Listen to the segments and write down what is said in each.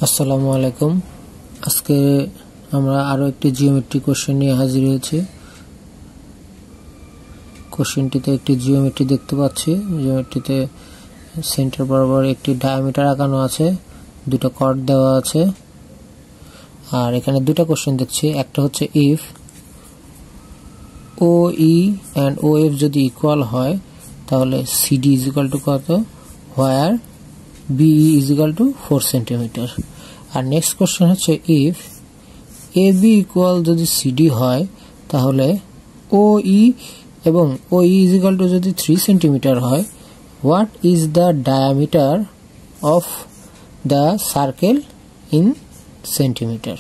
আসসালামু আলাইকুম। আজকে আমরা আরো একটি জিওমেট্রি কোশ্চেন নিয়ে হাজির হয়েছি। কোশ্চেনটিতে একটি জিওমেট্রি দেখতে পাচ্ছি। জিওমেট্রিতে সেন্টার বরাবর একটি ডায়ামিটার আঁকানো আছে, দুটো কর্ড দেওয়া আছে, আর এখানে দুটো কোশ্চেন দেখছি। একটা হচ্ছে if O E and O F যদি ইকুয়াল হয় তাহলে সিডি ইজ ইকুয়াল টু কত, where BE is equal to 4 centimetre. আর নেক্সট কোশ্চেন হচ্ছে ইফ এ বি ইকুয়াল যদি সিডি হয় তাহলে ও ই এবং O E is equal to যদি 3 সেন্টিমিটার হয়, what is the diameter of the circle in centimetre.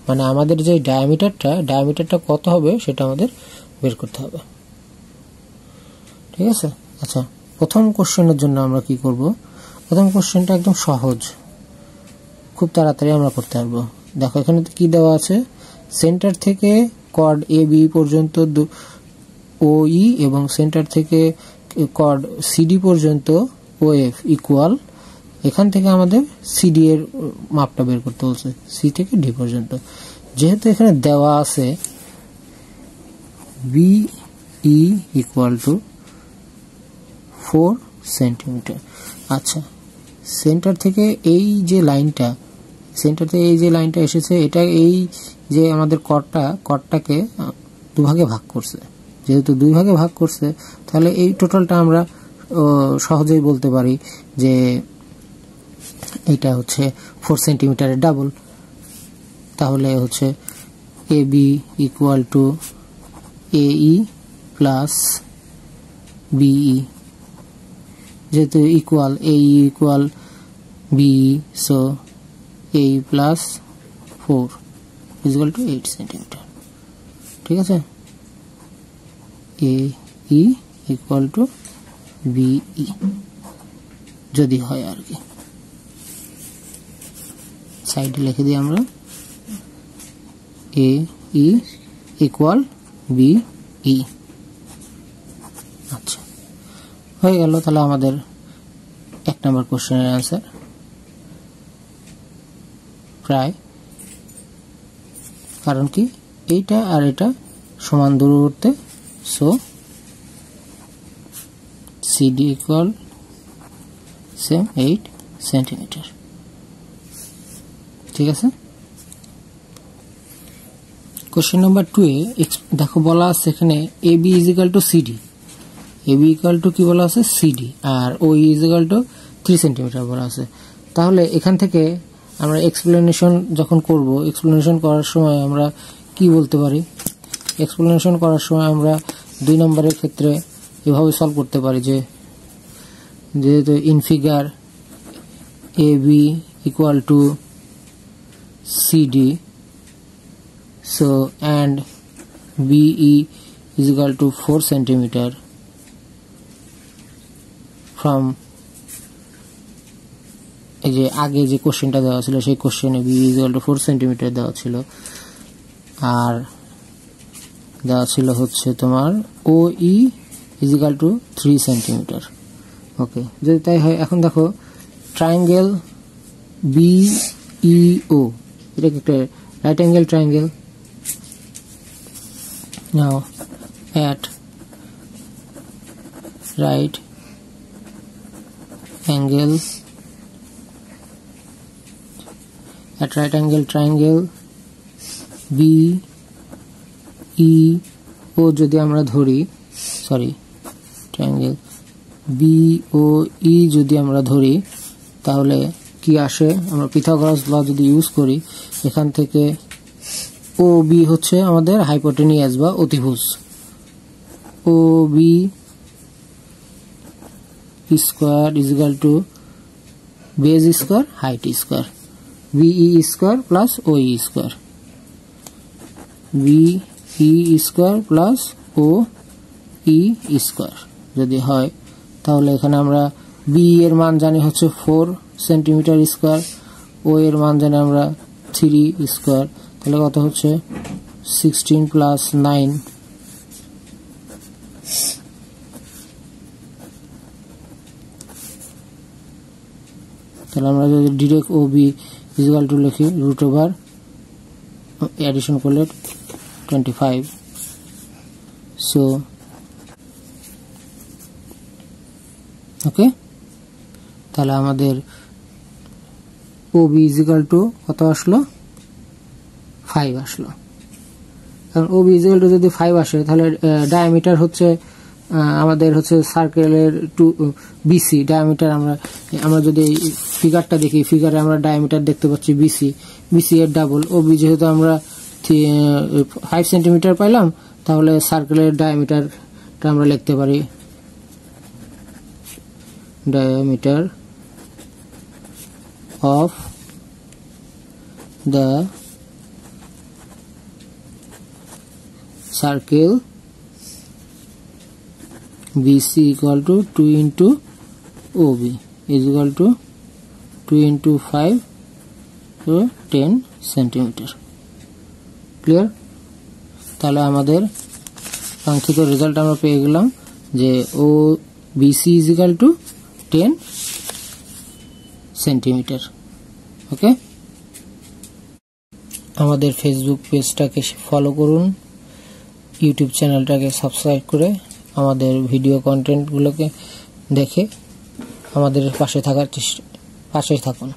মানে আমাদের যে ডায়ামিটারটা কত হবে সেটা আমাদের বের করতে হবে। ঠিক আছে। আচ্ছা, প্রথম কোশ্চেনের জন্য আমরা কি করব? প্রথম কোশ্চেনটা একদম সহজ, খুব তাড়াতাড়ি আমরা করতে পারবো। দেখো এখানে কি দেওয়া আছে, সেন্টার থেকে কর্ড এ বি পর্যন্ত ও ই এবং সেন্টার থেকে কর্ড সিডি পর্যন্ত ও এফ ইকুয়াল। এখান থেকে আমাদের সিডি এর মাপটা বের করতে বলছে, সি থেকে ডি পর্যন্ত। যেহেতু এখানে দেওয়া আছে B E equal to 4 centimetre. আচ্ছা, সেন্টার থেকে এই যে লাইনটা এসেছে, এটা এই যে আমাদের কর্ডটাকে দুভাগে ভাগ করছে। যেহেতু দুই ভাগে ভাগ করছে তাহলে এই টোটালটা আমরা সহজেই বলতে পারি যে এটা হচ্ছে 4 সেন্টিমিটারের ডাবল। তাহলে হচ্ছে A B equal to A E plus BE, যেহেতু equal A E equal BE, so A E plus 4 is equal to 8 centimetre. ঠিক আছে, A E equal to BE যদি হয় আর কি। সাইডে লিখে দিই আমরা এ ই ইকুয়াল বিই। আচ্ছা, হয়ে গেল। তাহলে আমাদের 1 নম্বর কোশ্চেনের অ্যান্সার প্রায়। কারণ কি, এইটা আর এটা সমান দূরত্বে, so CD equal same 8 centimetre. ঠিক আছে। কোশ্চেন নাম্বার 2 এ দেখো বলা আছে এখানে A B is equal to CD. A B equal to কি বলা আছে, সিডি, আর O is equal to 3 centimetre বলা আছে। তাহলে এখান থেকে আমরা এক্সপ্লেনেশন যখন করব, এক্সপ্লেনেশন করার সময় আমরা কি বলতে পারি? এক্সপ্লেনেশন করার সময় আমরা 2 নম্বরের ক্ষেত্রে এভাবে সলভ করতে পারি যে যেহেতু in figure A B equal to C D, so and B E is equal to 4 centimetre from এই যে আগে যে কোশ্চেনটা দেওয়া ছিল সেই কোশ্চেনে B is equal to 4 centimetre দেওয়া ছিল, আর দেওয়া ছিল হচ্ছে তোমার O E is equal to 3 centimetre. Okay, যদি তাই হয়, এখন দেখো ট্রায়াঙ্গেল বিইও, এটা একটা right angle triangle. Now at right angle triangle BEO যদি আমরা ধরি, ট্রায়াঙ্গেল BOE যদি আমরা ধরি, তাহলে কি আসে? আমরা পিথাগোরাস ল যদি ইউজ করি, এখান থেকে OB হচ্ছে আমাদের হাইপোটেনিয়াস বা অতিভুজ। OB square is equal to base square height square, BE square plus OE square, BE square plus OE square যদি হয়, তাহলে এখানে আমরা BE এর মান জানি হচ্ছে 4 সেন্টিমিটার স্কয়ার, O এর মান জানি আমরা 3 স্কয়ার। তাহলে কত হচ্ছে 16 প্লাস 9, তাহলে আমরা যদি ডিরেক্ট OB ইকুয়াল টু লিখি রুট ওভার এডিশন করলে 25। সো ওকে, তাহলে আমাদের OB ইকুয়াল টু কত আসলো? 5 আসলো। কারণ OB ইকুয়াল টু যদি 5 আসে তাহলে ডায়ামিটার হচ্ছে আমাদের হচ্ছে সার্কেলের BC ডায়ামিটার। আমরা যদি ফিগারটা দেখি, ফিগারে আমরা ডায়ামিটার দেখতে পাচ্ছি BC এর ডাবল। OB যেহেতু আমরা 5 সেন্টিমিটার পাইলাম, তাহলে সার্কেলের ডায়ামিটারটা আমরা লিখতে পারি diameter of the circle BC equal to 2 into OB is equal to 2 into 5, so 10 centimeter. Clear? তাহলে আমাদের কাঙ্ক্ষিত রেজাল্ট আমরা পেয়ে গেলাম যে OBC is equal to 10 centimetre. Okay, আমাদের ফেসবুক পেজটাকে ফলো করুন, ইউটিউব চ্যানেলটাকে সাবস্ক্রাইব করে আমাদের ভিডিও কন্টেন্টগুলোকে দেখে আমাদের পাশে থাকুন।